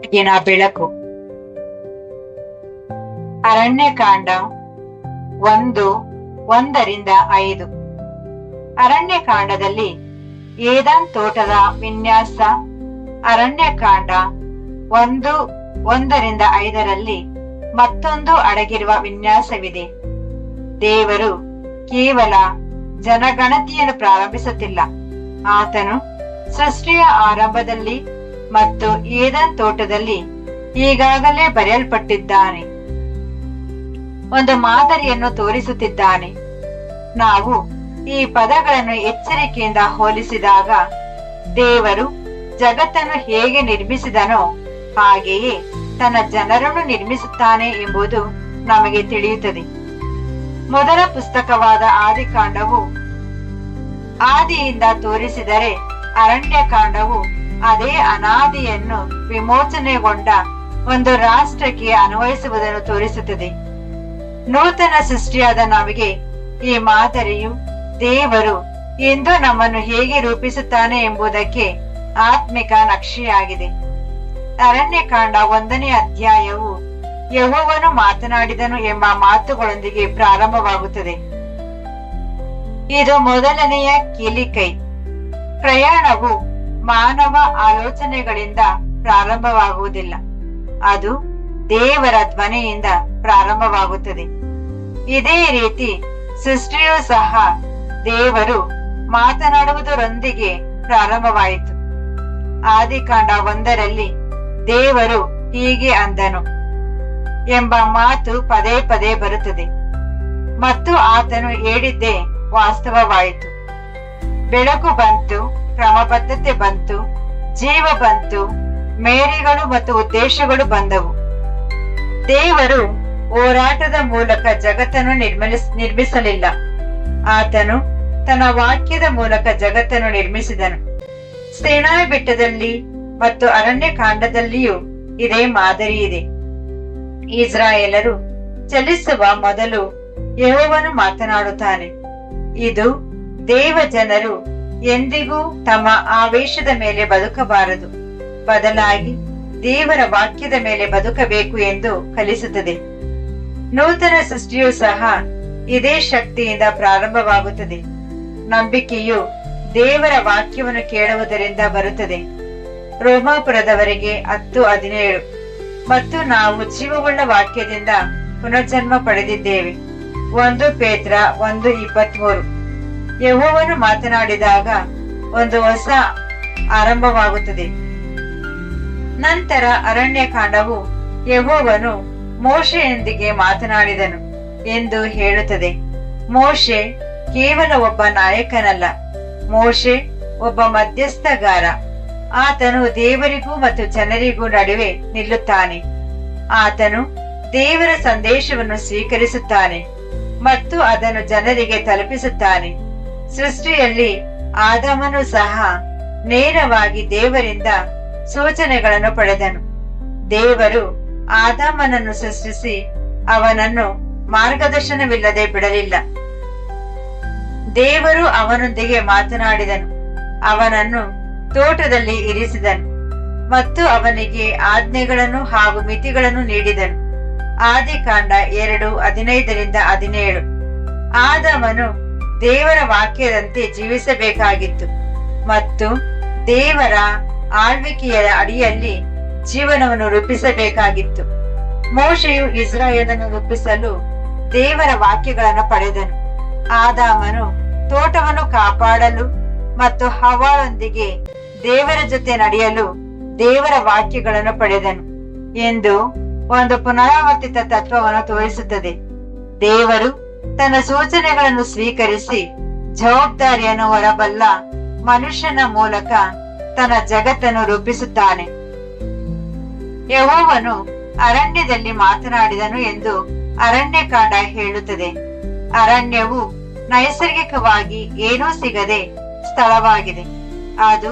ಬೆಳಕಿನ ಬೆಳಕು. ಅರಣ್ಯಕಾಂಡ 1:1-5. ಅರಣ್ಯಕಾಂಡದಲ್ಲಿ ಏದೆನ್ ತೋಟದ ವಿನ್ಯಾಸ. ಅರಣ್ಯಕಾಂಡ 1:1-5ರಲ್ಲಿ ಮತ್ತೊಂದು ಅಡಗಿರುವ ವಿನ್ಯಾಸವಿದೆ. ದೇವರು ಕೇವಲ ಜನಗಣತಿಯನ್ನು ಪ್ರಾರಂಭಿಸುತ್ತಿಲ್ಲ, ಆತನು ಸೃಷ್ಟಿಯ ಆರಂಭದಲ್ಲಿ ಮತ್ತು ಏದೆನ್ ತೋಟದಲ್ಲಿ ಈಗಾಗಲೇ ಬರೆಯಲ್ಪಟ್ಟಿದ್ದಾನೆ. ಒಂದು ಮಾದರಿಯನ್ನು ತೋರಿಸುತ್ತಿದ್ದಾನೆ. ನಾವು ಈ ಪದಗಳನ್ನು ಎಚ್ಚರಿಕೆಯಿಂದ ಹೋಲಿಸಿದಾಗ ದೇವರು ಜಗತ್ತನ್ನು ಹೇಗೆ ನಿರ್ಮಿಸಿದನೋ ಹಾಗೆಯೇ ತನ್ನ ಜನರನ್ನು ನಿರ್ಮಿಸುತ್ತಾನೆ ಎಂಬುದು ನಮಗೆ ತಿಳಿಯುತ್ತದೆ. ಮೊದಲ ಪುಸ್ತಕವಾದ ಆದಿಕಾಂಡವು ಆದಿಯಿಂದ ತೋರಿಸಿದರೆ, ಅರಣ್ಯಕಾಂಡವು ಅದೇ ಅನಾದಿಯನ್ನು ವಿಮೋಚನೆಗೊಂಡ ಒಂದು ರಾಷ್ಟ್ರಕ್ಕೆ ಅನ್ವಯಿಸುವುದನ್ನು ತೋರಿಸುತ್ತದೆ. ನೂತನ ಸೃಷ್ಟಿಯಾದ ನಮಗೆ ಈ ಮಾದರಿಯು ದೇವರು ಎಂದು ನಮ್ಮನ್ನು ಹೇಗೆ ರೂಪಿಸುತ್ತಾನೆ ಎಂಬುದಕ್ಕೆ ಆತ್ಮಿಕ ನಕ್ಷೆಯಾಗಿದೆ. ಅರಣ್ಯಕಾಂಡ 1ನೇ ಅಧ್ಯಾಯವು ಯೆಹೋವನು ಮಾತನಾಡಿದನು ಎಂಬ ಮಾತುಗಳೊಂದಿಗೆ ಪ್ರಾರಂಭವಾಗುತ್ತದೆ. ಇದು ಮೊದಲನೆಯ ಕೀಲಿಕೈ. ಪ್ರಯಾಣವು ಮಾನವ ಆಲೋಚನೆಗಳಿಂದ ಪ್ರಾರಂಭವಾಗುವುದಿಲ್ಲ, ಅದು ದೇವರ ಧ್ವನಿಯಿಂದ ಪ್ರಾರಂಭವಾಗುತ್ತದೆ. ಇದೇ ರೀತಿ ಸೃಷ್ಟಿಯೂ ಸಹ ದೇವರು ಮಾತನಾಡುವುದರೊಂದಿಗೆ ಪ್ರಾರಂಭವಾಯಿತು. ಆದಿಕಾಂಡ 1ರಲ್ಲಿ ದೇವರು ಹೀಗೆ ಅಂದನು ಎಂಬ ಮಾತು ಪದೇ ಪದೇ ಬರುತ್ತದೆ ಮತ್ತು ಆತನು ಹೇಳಿದ್ದೇ ವಾಸ್ತವವಾಯಿತು. ಬೆಳಕು ಬಂತು, ಕ್ರಮಬದ್ಧತೆ ಬಂತು, ಜೀವ ಬಂತು, ಮೇರೆಗಳು ಮತ್ತು ಉದ್ದೇಶಗಳು ಬಂದವು. ದೇವರು ಹೋರಾಟದ ಮೂಲಕ ಜಗತ್ತನ್ನು ನಿರ್ಮಿಸಲಿಲ್ಲ, ಆತನು ತನ್ನ ವಾಕ್ಯದ ಮೂಲಕ ಜಗತ್ತನ್ನು ನಿರ್ಮಿಸಿದನು. ಸೀನಾಯಿ ಬೆಟ್ಟದಲ್ಲಿ ಮತ್ತು ಅರಣ್ಯಕಾಂಡದಲ್ಲಿಯೂ ಇದೇ ಮಾದರಿ ಇದೆ. ಇಸ್ರಾಯೇಲರು ಚಲಿಸುವ ಮೊದಲು ಯೆಹೋವನು ಮಾತನಾಡುತ್ತಾನೆ. ಇದು ದೇವ ಜನರು ಎಂದಿಗೂ ತಮ್ಮ ಆವೇಶದ ಮೇಲೆ ಬದುಕಬಾರದು, ಬದಲಾಗಿ ದೇವರ ವಾಕ್ಯದ ಮೇಲೆ ಬದುಕಬೇಕು ಎಂದು ಕಲಿಸುತ್ತದೆ. ನೂತನ ಸೃಷ್ಟಿಯೂ ಸಹ ಇದೇ ಶಕ್ತಿಯಿಂದ ಪ್ರಾರಂಭವಾಗುತ್ತದೆ. ನಂಬಿಕೆಯು ದೇವರ ವಾಕ್ಯವನ್ನು ಕೇಳುವುದರಿಂದ ಬರುತ್ತದೆ. ರೋಮಾಪುರದವರೆಗೆ 10:17. ಮತ್ತು ನಾವು ಜೀವವುಳ್ಳ ವಾಕ್ಯದಿಂದ ಪುನರ್ಜನ್ಮ ಪಡೆದಿದ್ದೇವೆ. 1 ಪೇತ್ರ 1:23. ಯೆಹೋವನು ಮಾತನಾಡಿದಾಗ ಒಂದು ಹೊಸ ಆರಂಭವಾಗುತ್ತದೆ. ನಂತರ ಅರಣ್ಯಕಾಂಡವು ಯೆಹೋವನು ಮೋಶೆಯೊಂದಿಗೆ ಮಾತನಾಡಿದನು ಎಂದು ಹೇಳುತ್ತದೆ. ಮೋಶೆ ಕೇವಲ ಒಬ್ಬ ನಾಯಕನಲ್ಲ, ಮೋಶೆ ಒಬ್ಬ ಮಧ್ಯಸ್ಥಗಾರ. ಆತನು ದೇವರಿಗೂ ಮತ್ತು ಜನರಿಗೂ ನಡುವೆ ನಿಲ್ಲುತ್ತಾನೆ. ಆತನು ದೇವರ ಸಂದೇಶವನ್ನು ಸ್ವೀಕರಿಸುತ್ತಾನೆ ಮತ್ತು ಅದನ್ನು ಜನರಿಗೆ ತಲುಪಿಸುತ್ತಾನೆ. ಸೃಷ್ಟಿಯಲ್ಲಿ ಆದಾಮನು ಸಹ ನೇರವಾಗಿ ದೇವರಿಂದ ಸೂಚನೆಗಳನ್ನು ಪಡೆದನು. ದೇವರು ಆದಾಮನನ್ನು ಸೃಷ್ಟಿಸಿ ಅವನನ್ನು ಮಾರ್ಗದರ್ಶನವಿಲ್ಲದೆ ಬಿಡಲಿಲ್ಲ. ದೇವರು ಅವನೊಂದಿಗೆ ಮಾತನಾಡಿದನು, ಅವನನ್ನು ತೋಟದಲ್ಲಿ ಇರಿಸಿದನು ಮತ್ತು ಅವನಿಗೆ ಆಜ್ಞೆಗಳನ್ನು ಹಾಗೂ ಮಿತಿಗಳನ್ನು ನೀಡಿದನು. ಆದಿಕಾಂಡ 2:15-17. ಆದಾಮನು ದೇವರ ವಾಕ್ಯದಂತೆ ಜೀವಿಸಬೇಕಾಗಿತ್ತು ಮತ್ತು ದೇವರ ಆಳ್ವಿಕೆಯ ಅಡಿಯಲ್ಲಿ ಜೀವನವನ್ನು ರೂಪಿಸಬೇಕಾಗಿತ್ತು. ಮೋಶೆಯು ಇಸ್ರಾಯೇಲನ್ನು ರೂಪಿಸಲು ದೇವರ ವಾಕ್ಯಗಳನ್ನು ಪಡೆದನು. ಆದಾಮನು ತೋಟವನ್ನು ಕಾಪಾಡಲು ಮತ್ತು ಹವ್ವಾಳೊಂದಿಗೆ ದೇವರ ಜೊತೆ ನಡೆಯಲು ದೇವರ ವಾಕ್ಯಗಳನ್ನು ಪಡೆದನು ಎಂದು ಒಂದು ಪುನರಾವರ್ತಿತ ತತ್ವವನ್ನು ತೋರಿಸುತ್ತದೆ. ದೇವರು ತನ್ನ ಸೂಚನೆಗಳನ್ನು ಸ್ವೀಕರಿಸಿ ಜವಾಬ್ದಾರಿಯನ್ನು ಹೊರಬಲ್ಲ ಮನುಷ್ಯನ ಮೂಲಕ ತನ್ನ ಜಗತ್ತನ್ನು ರೂಪಿಸುತ್ತಾನೆ. ಯೆಹೋವನು ಅರಣ್ಯದಲ್ಲಿ ಮಾತನಾಡಿದನು ಎಂದು ಅರಣ್ಯಕಾಂಡ ಹೇಳುತ್ತದೆ. ಅರಣ್ಯವು ನೈಸರ್ಗಿಕವಾಗಿ ಏನೂ ಸಿಗದೆ ಸ್ಥಳವಾಗಿದೆ. ಅದು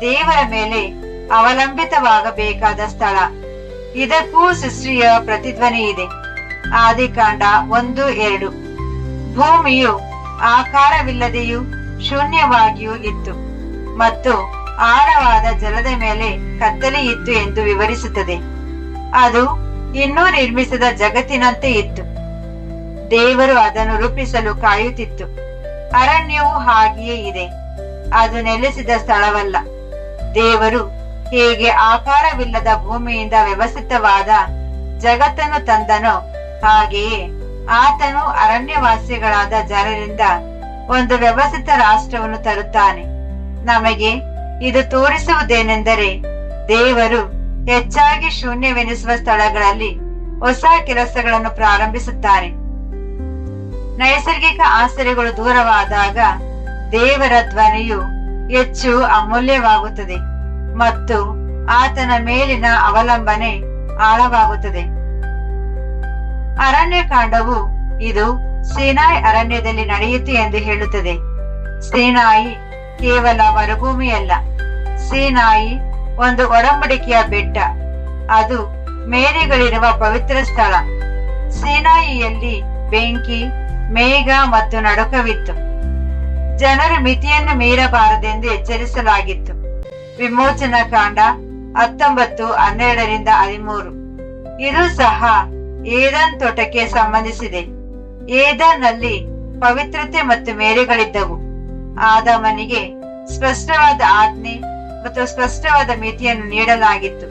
ದೇವರ ಮೇಲೆ ಅವಲಂಬಿತವಾಗಬೇಕಾದ ಸ್ಥಳ. ಇದಕ್ಕೂ ಸೃಷ್ಟಿಯ ಪ್ರತಿಧ್ವನಿ ಇದೆ. ಆದಿಕಾಂಡ 1:2. ಭೂಮಿಯು ಆಕಾರವಿಲ್ಲದೆಯೂ ಶೂನ್ಯವಾಗಿಯೂ ಇತ್ತು ಮತ್ತು ಆಳವಾದ ಜಲದ ಮೇಲೆ ಕತ್ತಲೆ ಇತ್ತು ಎಂದು ವಿವರಿಸುತ್ತದೆ. ಅದು ಇನ್ನೂ ನಿರ್ಮಿಸಿದ ಜಗತ್ತಿನಂತೆ ಇತ್ತು. ದೇವರು ಅದನ್ನು ರೂಪಿಸಲು ಕಾಯುತ್ತಿತ್ತು. ಅರಣ್ಯವು ಹಾಗೆಯೇ ಇದೆ. ಅದು ನೆಲೆಸಿದ ಸ್ಥಳವಲ್ಲ. ದೇವರು ಹೇಗೆ ಆಕಾರವಿಲ್ಲದ ಭೂಮಿಯಿಂದ ವ್ಯವಸ್ಥಿತವಾದ ಜಗತ್ತನ್ನು ತಂದನೋ ಹಾಗೆಯೇ ಆತನು ಅರಣ್ಯವಾಸಿಗಳಾದ ಜನರಿಂದ ಒಂದು ವ್ಯವಸ್ಥಿತ ರಾಷ್ಟ್ರವನ್ನು ತರುತ್ತಾನೆ. ನಮಗೆ ಇದು ತೋರಿಸುವುದೇನೆಂದರೆ ದೇವರು ಹೆಚ್ಚಾಗಿ ಶೂನ್ಯವೆನಿಸುವ ಸ್ಥಳಗಳಲ್ಲಿ ಹೊಸ ಕೆಲಸಗಳನ್ನು ಪ್ರಾರಂಭಿಸುತ್ತಾನೆ. ನೈಸರ್ಗಿಕ ಆಶ್ರಯಗಳು ದೂರವಾದಾಗ ದೇವರ ಧ್ವನಿಯು ಹೆಚ್ಚು ಅಮೂಲ್ಯವಾಗುತ್ತದೆ ಮತ್ತು ಆತನ ಮೇಲಿನ ಅವಲಂಬನೆ ಆಳವಾಗುತ್ತದೆ. ಅರಣ್ಯಕಾಂಡವು ಇದು ಸೀನಾಯಿ ಅರಣ್ಯದಲ್ಲಿ ನಡೆಯಿತು ಎಂದು ಹೇಳುತ್ತದೆ. ಸೀನಾಯಿ ಕೇವಲ ಮರುಭೂಮಿಯಲ್ಲ. ಸೀನಾಯಿ ಒಂದು ಒಡಂಬಡಿಕೆಯ ಬೆಟ್ಟ. ಅದು ಮೇರೆಗಳಿರುವ ಪವಿತ್ರ ಸ್ಥಳ. ಸೀನಾಯಿಯಲ್ಲಿ ಬೆಂಕಿ, ಮೇಘ ಮತ್ತು ನಡುಕವಿತ್ತು. ಜನರು ಮಿತಿಯನ್ನು ಮೀರಬಾರದೆಂದು ಎಚ್ಚರಿಸಲಾಗಿತ್ತು. ವಿಮೋಚನಾ ಕಾಂಡ 19:12-13. ಇದು ಸಹ ಏದನ್ ತೋಟಕ್ಕೆ ಸಂಬಂಧಿಸಿದೆ. ಏದನ್ನಲ್ಲಿ ಪವಿತ್ರತೆ ಮತ್ತು ಮೇರೆಗಳಿದ್ದವು. ಆದಾಮನಿಗೆ ಸ್ಪಷ್ಟವಾದ ಆಜ್ಞೆ ಮತ್ತು ಸ್ಪಷ್ಟವಾದ ಮಿತಿಯನ್ನು ನೀಡಲಾಗಿತ್ತು.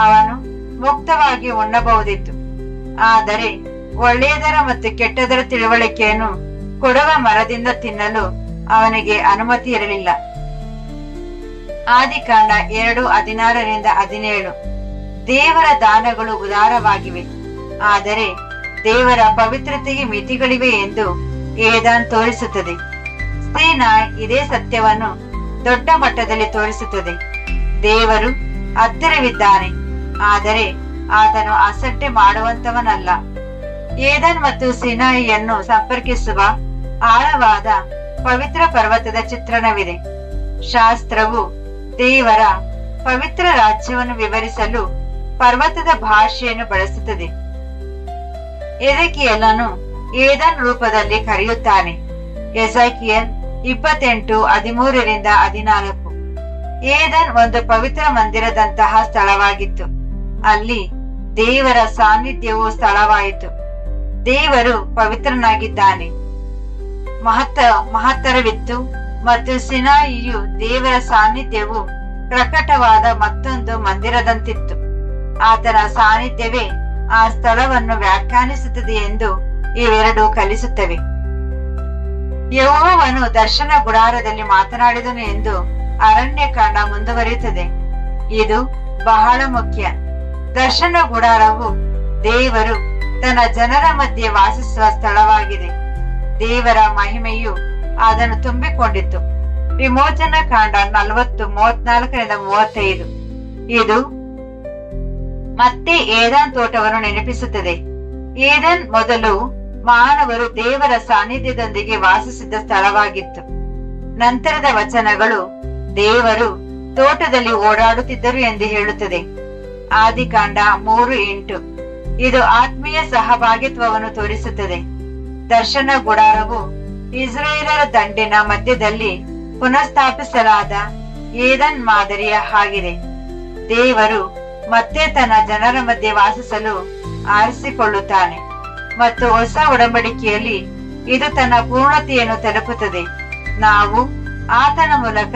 ಅವನು ಮುಕ್ತವಾಗಿ ಉಣ್ಣಬಹುದಿತ್ತು. ಆದರೆ ಒಳ್ಳೆಯದರ ಮತ್ತು ಕೆಟ್ಟದರ ತಿಳುವಳಿಕೆಯನ್ನು ಕೊಡುವ ಮರದಿಂದ ತಿನ್ನಲು ಅವನಿಗೆ ಅನುಮತಿ ಇರಲಿಲ್ಲ. ಆದಿಕಾಂಡ 2:16-17. ದೇವರ ದಾನಗಳು ಉದಾರವಾಗಿವೆ, ಆದರೆ ದೇವರ ಪವಿತ್ರತೆಗೆ ಮಿತಿಗಳಿವೆ ಎಂದು ಏದಾನ್ ತೋರಿಸುತ್ತದೆ. ಸೀನಾಯ್ ಇದೇ ಸತ್ಯವನ್ನು ದೊಡ್ಡ ಮಟ್ಟದಲ್ಲಿ ತೋರಿಸುತ್ತದೆ. ದೇವರು ಹತ್ತಿರವಿದ್ದಾನೆ, ಆದರೆ ಆತನು ಅಸಡ್ಡೆ ಮಾಡುವಂತವನಲ್ಲ. ಏದನ್ ಮತ್ತು ಸೀನಾಯಿಯನ್ನು ಸಂಪರ್ಕಿಸುವ ಆಳವಾದ ಪವಿತ್ರ ಪರ್ವತದ ಚಿತ್ರಣವಿದೆ. ಶಾಸ್ತ್ರವು ದೇವರ ಪವಿತ್ರ ರಾಜ್ಯವನ್ನು ವಿವರಿಸಲು ಪರ್ವತದ ಭಾಷೆಯನ್ನು ಬಳಸುತ್ತದೆ. ಎದೆಕಿಯಲನು ಏದನ್ ರೂಪದಲ್ಲಿ ಕರೆಯುತ್ತಾನೆ. ಎಸೈಕಿಯಲ್ 28:13-14. ಏದನ್ ಒಂದು ಪವಿತ್ರ ಮಂದಿರದಂತಹ ಸ್ಥಳವಾಗಿತ್ತು. ಅಲ್ಲಿ ದೇವರ ಸಾನ್ನಿಧ್ಯವು ದೇವರು ಪವಿತ್ರನಾಗಿದ್ದಾನೆ. ಮಹತ್ತರವಿತ್ತು ಮತ್ತು ಸಿನಾಯಿಯು ದೇವರ ಸಾನ್ನಿಧ್ಯವು ಪ್ರಕಟವಾದ ಮತ್ತೊಂದು ಮಂದಿರದಂತಿತ್ತು. ಆತನ ಸಾನ್ನಿಧ್ಯವೇ ಆ ಸ್ಥಳವನ್ನು ವ್ಯಾಖ್ಯಾನಿಸುತ್ತದೆ ಎಂದು ಇವೆರಡು ಕಲಿಸುತ್ತವೆ. ಯೆಹೋವನು ದರ್ಶನ ಗುಡಾರದಲ್ಲಿ ಮಾತನಾಡಿದನು ಎಂದು ಅರಣ್ಯಕಾಂಡ ಮುಂದುವರಿಯುತ್ತದೆ. ಇದು ಬಹಳ ಮುಖ್ಯ. ದರ್ಶನ ಗುಡಾರವು ದೇವರು ತನ್ನ ಜನರ ಮಧ್ಯೆ ವಾಸಿಸುವ ಸ್ಥಳವಾಗಿದೆ. ದೇವರ ಮಹಿಮೆಯು ಅದನ್ನು ತುಂಬಿಕೊಂಡಿತ್ತು. ವಿಮೋಚನಾ ಕಾಂಡ 40:34-35. ಇದು ಮತ್ತೆ ಏದನ್ ತೋಟವನ್ನು ನೆನಪಿಸುತ್ತದೆ. ಏದನ್ ಮೊದಲು ಮಾನವರು ದೇವರ ಸಾನ್ನಿಧ್ಯದೊಂದಿಗೆ ವಾಸಿಸಿದ್ದ ಸ್ಥಳವಾಗಿತ್ತು. ನಂತರದ ವಚನಗಳು ದೇವರು ತೋಟದಲ್ಲಿ ಓಡಾಡುತ್ತಿದ್ದರು ಎಂದು ಹೇಳುತ್ತದೆ. ಆದಿಕಾಂಡ 3:8. ಇದು ಆತ್ಮೀಯ ಸಹಭಾಗಿತ್ವವನ್ನು ತೋರಿಸುತ್ತದೆ. ದರ್ಶನ ಗುಡಾರವು ಇಸ್ರಾಯೇಲರ ದಂಡಿನ ಮಧ್ಯದಲ್ಲಿ ಪುನಃಸ್ಥಾಪಿಸಲಾದ ಏದನ್ ಮಾದರಿಯ ಹಾಗಿದೆ. ದೇವರು ಮತ್ತೆ ತನ್ನ ಜನರ ಮಧ್ಯೆ ವಾಸಿಸಲು ಆರಿಸಿಕೊಳ್ಳುತ್ತಾನೆ ಮತ್ತು ಹೊಸ ಒಡಂಬಡಿಕೆಯಲ್ಲಿ ಇದು ತನ್ನ ಪೂರ್ಣತೆಯನ್ನು ತಲುಪುತ್ತದೆ. ನಾವು ಆತನ ಮೂಲಕ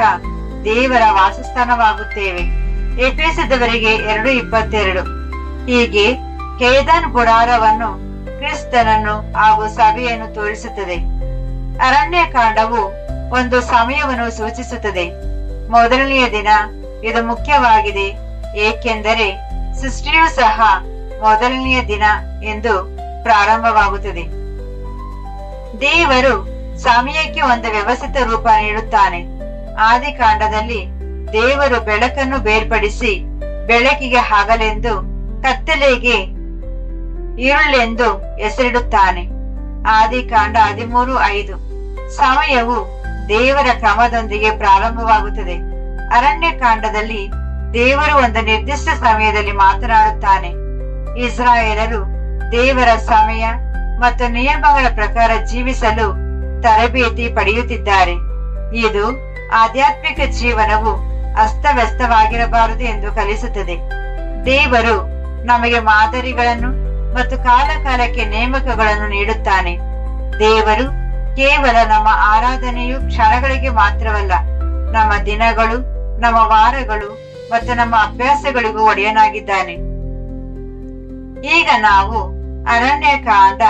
ದೇವರ ವಾಸಸ್ಥಾನವಾಗುತ್ತೇವೆ. ಎಫೆಸದವರಿಗೆ 2:22. ಹೀಗೆ ಏದನ್ ಗುಡಾರವನ್ನು ಕ್ರಿಸ್ತನನ್ನು ಹಾಗೂ ಸಭೆಯನ್ನು ತೋರಿಸುತ್ತದೆ. ಅರಣ್ಯಕಾಂಡವು ಒಂದು ಸಮಯವನ್ನು ಸೂಚಿಸುತ್ತದೆ. ಮೊದಲನೆಯ ದಿನ. ಇದು ಮುಖ್ಯವಾಗಿದೆ, ಏಕೆಂದರೆ ಸೃಷ್ಟಿಯೂ ಸಹ ಮೊದಲನೆಯ ದಿನ ಎಂದು ಪ್ರಾರಂಭವಾಗುತ್ತದೆ. ದೇವರು ಸಮಯಕ್ಕೆ ಒಂದು ವ್ಯವಸ್ಥಿತ ರೂಪ ನೀಡುತ್ತಾನೆ. ಆದಿಕಾಂಡದಲ್ಲಿ ದೇವರು ಬೆಳಕನ್ನು ಬೇರ್ಪಡಿಸಿ ಬೆಳಕಿಗೆ ಹಗಲೆಂದು ಕತ್ತಲೆಗೆ ഇരുಳೆಂದು ಹೆಸರಿಡುತ್ತಾನೆ. ಆದಿಕಾಂಡ 13:5. ಸಮಯವು ದೇವರ ಕ್ರಮದೊಂದಿಗೆ ಪ್ರಾರಂಭವಾಗುತ್ತದೆ. ಅರಣ್ಯಕಾಂಡದಲ್ಲಿ ದೇವರು ಒಂದು ನಿರ್ದಿಷ್ಟ ಸಮಯದಲ್ಲಿ ಮಾತನಾಡುತ್ತಾನೆ. ಇಸ್ರಾಯೇಲರು ದೇವರ ಸಮಯ ಮತ್ತು ನಿಯಮಗಳ ಪ್ರಕಾರ ಜೀವಿಸಲು ತರಬೇತಿ ಪಡೆಯುತ್ತಿದ್ದಾರೆ. ಇದು ಆಧ್ಯಾತ್ಮಿಕ ಜೀವನವು ಅಸ್ತವ್ಯಸ್ತವಾಗಿರಬಾರದು ಎಂದು ಕಲಿಸುತ್ತದೆ. ದೇವರು ನಮಗೆ ಮಾದರಿಗಳನ್ನು ಮತ್ತು ಕಾಲ ಕಾಲಕ್ಕೆ ನೇಮಕಗಳನ್ನು ನೀಡುತ್ತಾನೆ. ದೇವರು ಕೇವಲ ನಮ್ಮ ಆರಾಧನೆಯು ಕ್ಷಣಗಳಿಗೆ ಮಾತ್ರವಲ್ಲ, ನಮ್ಮ ದಿನಗಳು, ನಮ್ಮ ವಾರಗಳು ಮತ್ತು ನಮ್ಮ ಅಭ್ಯಾಸಗಳಿಗೂ ಒಡೆಯನಾಗಿದ್ದಾನೆ. ಈಗ ನಾವು ಅರಣ್ಯಕಾಂಡ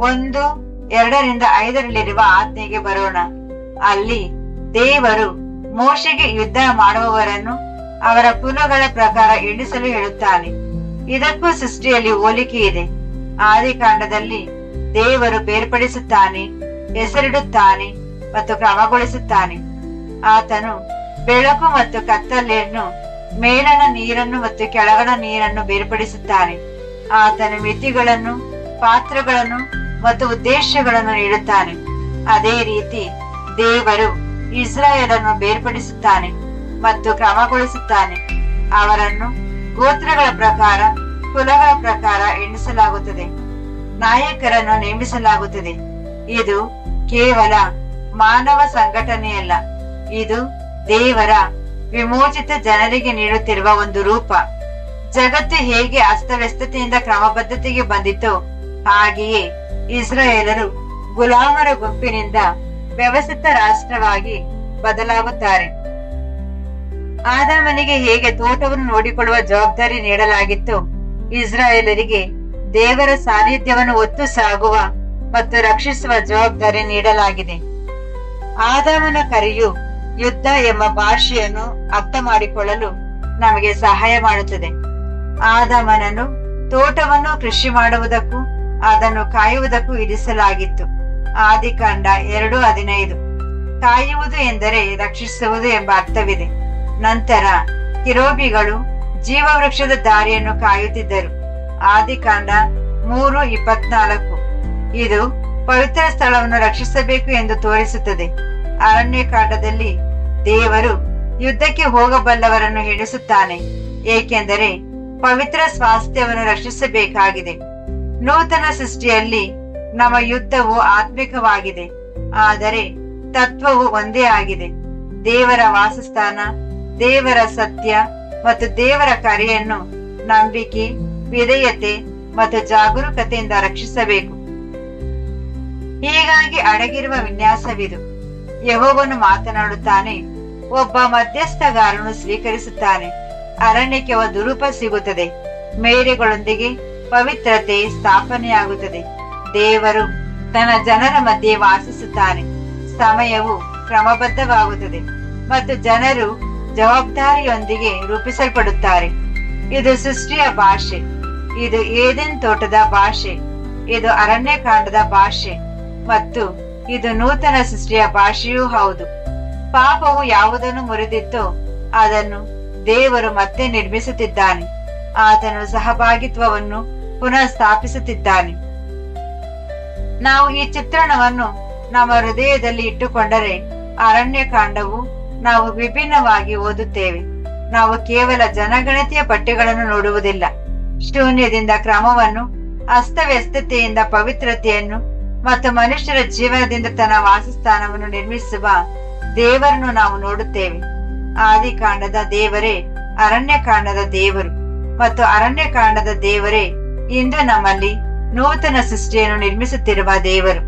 1:2-5 ಆಜ್ಞೆಗೆ ಬರೋಣ. ಅಲ್ಲಿ ದೇವರು ಮೋಶೆಗೆ ಯುದ್ಧ ಮಾಡುವವರನ್ನು ಅವರ ಕುಲಗಳ ಪ್ರಕಾರ ಎಣಿಸಲು ಹೇಳುತ್ತಾನೆ. ಇದಕ್ಕೂ ಸೃಷ್ಟಿಯಲ್ಲಿ ಹೋಲಿಕೆ ಇದೆ. ಆದಿಕಾಂಡದಲ್ಲಿ ದೇವರು ಬೇರ್ಪಡಿಸುತ್ತಾನೆ, ಹೆಸರಿಡುತ್ತಾನೆ ಮತ್ತು ಕ್ರಮಗೊಳಿಸುತ್ತಾನೆ. ಆತನು ಬೆಳಕು ಮತ್ತು ಕತ್ತಲೆಯನ್ನು, ಮೇಲಣ ನೀರನ್ನು ಮತ್ತು ಕೆಳಗಣ ನೀರನ್ನು ಬೇರ್ಪಡಿಸುತ್ತಾನೆ. ಆತನು ಮಿತಿಗಳನ್ನು, ಪಾತ್ರಗಳನ್ನು ಮತ್ತು ಉದ್ದೇಶಗಳನ್ನು ನೀಡುತ್ತಾನೆ. ಅದೇ ರೀತಿ ದೇವರು ಇಸ್ರಾಯೇಲನ್ನು ಬೇರ್ಪಡಿಸುತ್ತಾನೆ ಮತ್ತು ಕ್ರಮಗೊಳಿಸುತ್ತಾನೆ. ಅವರನ್ನು ಗೋತ್ರಗಳ ಪ್ರಕಾರ, ಕುಲಗಳ ಪ್ರಕಾರ ಎಣಿಸಲಾಗುತ್ತದೆ. ನಾಯಕರನ್ನು ನೇಮಿಸಲಾಗುತ್ತದೆ. ಇದು ಕೇವಲ ಮಾನವ ಸಂಘಟನೆಯಲ್ಲ, ಇದು ದೇವರ ವಿಮೋಚಿತ ಜನರಿಗೆ ನೀಡುತ್ತಿರುವ ಒಂದು ರೂಪ. ಜಗತ್ತು ಹೇಗೆ ಅಸ್ತವ್ಯಸ್ತತೆಯಿಂದ ಕ್ರಮಬದ್ಧತೆಗೆ ಬಂದಿತೋ ಹಾಗೆಯೇ ಇಸ್ರಾಯೇಲರು ಗುಲಾಮರ ಗುಂಪಿನಿಂದ ವ್ಯವಸ್ಥಿತ ರಾಷ್ಟ್ರವಾಗಿ ಬದಲಾಗುತ್ತಾರೆ. ಆದಾಮನಿಗೆ ಹೇಗೆ ತೋಟವನ್ನು ನೋಡಿಕೊಳ್ಳುವ ಜವಾಬ್ದಾರಿ ನೀಡಲಾಗಿತ್ತು, ಇಸ್ರಾಯೇಲರಿಗೆ ದೇವರ ಸಾನ್ನಿಧ್ಯವನ್ನು ಹೊತ್ತು ಸಾಗುವ ಮತ್ತು ರಕ್ಷಿಸುವ ಜವಾಬ್ದಾರಿ ನೀಡಲಾಗಿದೆ. ಆದಾಮನ ಕರೆಯು ಯುದ್ಧ ಎಂಬ ಭಾಷೆಯನ್ನು ಅರ್ಥ ಮಾಡಿಕೊಳ್ಳಲು ನಮಗೆ ಸಹಾಯ ಮಾಡುತ್ತದೆ. ಆದಾಮನನ್ನು ತೋಟವನ್ನು ಕೃಷಿ ಮಾಡುವುದಕ್ಕೂ ಅದನ್ನು ಕಾಯುವುದಕ್ಕೂ ಇರಿಸಲಾಗಿತ್ತು. ಆದಿಕಾಂಡ 2:15. ಕಾಯುವುದು ಎಂದರೆ ರಕ್ಷಿಸುವುದು ಎಂಬ ಅರ್ಥವಿದೆ. ನಂತರ ಕಿರೋಬಿಗಳು ಜೀವವೃಕ್ಷದ ದಾರಿಯನ್ನು ಕಾಯುತ್ತಿದ್ದರು. ಆದಿಕಾಂಡ 3:24. ಇದು ಪವಿತ್ರ ಸ್ಥಳವನ್ನು ರಕ್ಷಿಸಬೇಕು ಎಂದು ತೋರಿಸುತ್ತದೆ. ಅರಣ್ಯಕಾಂಡದಲ್ಲಿ ದೇವರು ಯುದ್ಧಕ್ಕೆ ಹೋಗಬಲ್ಲವರನ್ನು ಎಣಿಸುತ್ತಾನೆ, ಏಕೆಂದರೆ ಪವಿತ್ರ ಸ್ವಾಸ್ಥ್ಯವನ್ನು ರಕ್ಷಿಸಬೇಕಾಗಿದೆ. ನೂತನ ಸೃಷ್ಟಿಯಲ್ಲಿ ನಮ್ಮ ಯುದ್ಧವು ಆತ್ಮಿಕವಾಗಿದೆ, ಆದರೆ ತತ್ವವು ಒಂದೇ ಆಗಿದೆ. ದೇವರ ವಾಸಸ್ಥಾನ, ದೇವರ ಸತ್ಯ ಮತ್ತು ದೇವರ ಕರೆಯನ್ನು ನಂಬಿಕೆ, ವಿಧೇಯತೆ ಮತ್ತು ಜಾಗರೂಕತೆಯಿಂದ ರಕ್ಷಿಸಬೇಕು. ಹೀಗಾಗಿ ಅಡಗಿರುವ ವಿನ್ಯಾಸವಿದು. ಯೆಹೋವನು ಮಾತನಾಡುತ್ತಾನೆ, ಒಬ್ಬ ಮಧ್ಯಸ್ಥಗಾರನು ಸ್ವೀಕರಿಸುತ್ತಾನೆ. ಅರಣ್ಯಕ್ಕೆ ಒಂದು ರೂಪ ಸಿಗುತ್ತದೆ. ಮೇರೆಗಳೊಂದಿಗೆ ಪವಿತ್ರತೆ ಸ್ಥಾಪನೆಯಾಗುತ್ತದೆ. ದೇವರು ತನ್ನ ಜನರ ಮಧ್ಯೆ ವಾಸಿಸುತ್ತಾನೆ. ಸಮಯವು ಕ್ರಮಬದ್ಧವಾಗುತ್ತದೆ ಮತ್ತು ಜನರು ಜವಾಬ್ದಾರಿಯೊಂದಿಗೆ ರೂಪಿಸಲ್ಪಡುತ್ತಾರೆ. ಇದು ಸೃಷ್ಟಿಯ ಭಾಷೆ, ಇದು ಏದೆನ್ ತೋಟದ ಭಾಷೆ, ಇದು ಅರಣ್ಯಕಾಂಡದ ಭಾಷೆ ಮತ್ತು ಇದು ನೂತನ ಸೃಷ್ಟಿಯ ಭಾಷೆಯೂ ಹೌದು. ಪಾಪವು ಯಾವುದನ್ನು ಮುರಿದಿತ್ತೋ ಅದನ್ನು ದೇವರು ಮತ್ತೆ ನಿರ್ಮಿಸುತ್ತಿದ್ದಾನೆ. ಆತನು ಸಹಭಾಗಿತ್ವವನ್ನು ಪುನಃ ಸ್ಥಾಪಿಸುತ್ತಿದ್ದಾನೆ. ನಾವು ಈ ಚಿತ್ರಣವನ್ನು ನಮ್ಮ ಹೃದಯದಲ್ಲಿ ಇಟ್ಟುಕೊಂಡರೆ ಅರಣ್ಯಕಾಂಡವು ನಾವು ವಿಭಿನ್ನವಾಗಿ ಓದುತ್ತೇವೆ. ನಾವು ಕೇವಲ ಜನಗಣತಿಯ ಪಟ್ಟಿಗಳನ್ನು ನೋಡುವುದಿಲ್ಲ. ಶೂನ್ಯದಿಂದ ಕ್ರಮವನ್ನು, ಅಸ್ತವ್ಯಸ್ತತೆಯಿಂದ ಪವಿತ್ರತೆಯನ್ನು ಮತ್ತು ಮನುಷ್ಯರ ಜೀವನದಿಂದ ತನ್ನ ವಾಸಸ್ಥಾನವನ್ನು ನಿರ್ಮಿಸುವ ದೇವರನ್ನು ನಾವು ನೋಡುತ್ತೇವೆ. ಆದಿಕಾಂಡದ ದೇವರೇ ಅರಣ್ಯಕಾಂಡದ ದೇವರು ಮತ್ತು ಅರಣ್ಯಕಾಂಡದ ದೇವರೇ ಇಂದು ನಮ್ಮಲ್ಲಿ ನೂತನ ಸೃಷ್ಟಿಯನ್ನು ನಿರ್ಮಿಸುತ್ತಿರುವ ದೇವರು.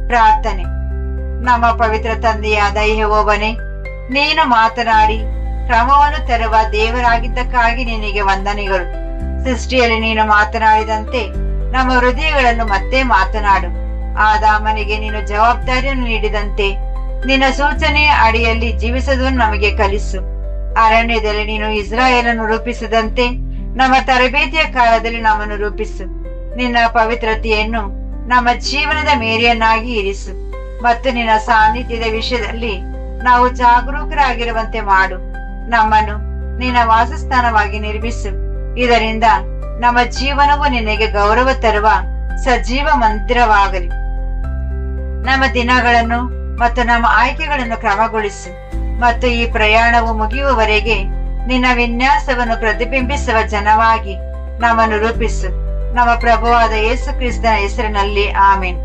ಪ್ರಾರ್ಥನೆ. ನಮ್ಮ ಪವಿತ್ರ ತಂದೆಯಾದ ಯೆಹೋವನೇ, ನೀನು ಮಾತನಾಡಿ ಕ್ರಮವನ್ನು ತರುವ ದೇವರಾಗಿದ್ದಕ್ಕಾಗಿ ನಿನಗೆ ವಂದನೆಗಳು. ಸೃಷ್ಟಿಯಲ್ಲಿ ನೀನು ಮಾತನಾಡಿದಂತೆ ನಮ್ಮ ಹೃದಯಗಳನ್ನು ಮತ್ತೆ ಮಾತನಾಡು. ಆದಾಮನಿಗೆ ನೀನು ಜವಾಬ್ದಾರಿಯನ್ನು ನೀಡಿದಂತೆ ನಿನ್ನ ಸೂಚನೆಯ ಅಡಿಯಲ್ಲಿ ಜೀವಿಸುವುದನ್ನು ನಮಗೆ ಕಲಿಸು. ಅರಣ್ಯದಲ್ಲಿ ನೀನು ಇಸ್ರಾಯೇಲನ್ನು ರೂಪಿಸಿದಂತೆ ನಮ್ಮ ತರಬೇತಿಯ ಕಾಲದಲ್ಲಿ ನಮ್ಮನ್ನು ರೂಪಿಸು. ನಿನ್ನ ಪವಿತ್ರತೆಯನ್ನು ನಮ್ಮ ಜೀವನದ ಮೇರೆಯನ್ನಾಗಿ ಇರಿಸು ಮತ್ತು ನಿನ್ನ ಸಾನ್ನಿಧ್ಯದ ವಿಷಯದಲ್ಲಿ ನಾವು ಜಾಗರೂಕರಾಗಿರುವಂತೆ ಮಾಡು. ನಮ್ಮನ್ನು ನಿನ್ನ ವಾಸಸ್ಥಾನವಾಗಿ ನಿರ್ಮಿಸು. ಇದರಿಂದ ನಮ್ಮ ಜೀವನವು ನಿನಗೆ ಗೌರವ ತರುವ ಸಜೀವ ಮಂದಿರವಾಗಲಿ. ನಮ್ಮ ದಿನಗಳನ್ನು ಮತ್ತು ನಮ್ಮ ಆಯ್ಕೆಗಳನ್ನು ಕ್ರಮಗೊಳಿಸು ಮತ್ತು ಈ ಪ್ರಯಾಣವು ಮುಗಿಯುವವರೆಗೆ ನಿನ್ನ ವಿನ್ಯಾಸವನ್ನು ಪ್ರತಿಬಿಂಬಿಸುವ ಜನವಾಗಿ ನಮ್ಮನ್ನು ರೂಪಿಸು. ನಮ್ಮ ಪ್ರಭುವಾದ ಯೇಸು ಕ್ರಿಸ್ತನ ಹೆಸರಿನಲ್ಲಿ ಆಮೆನ್.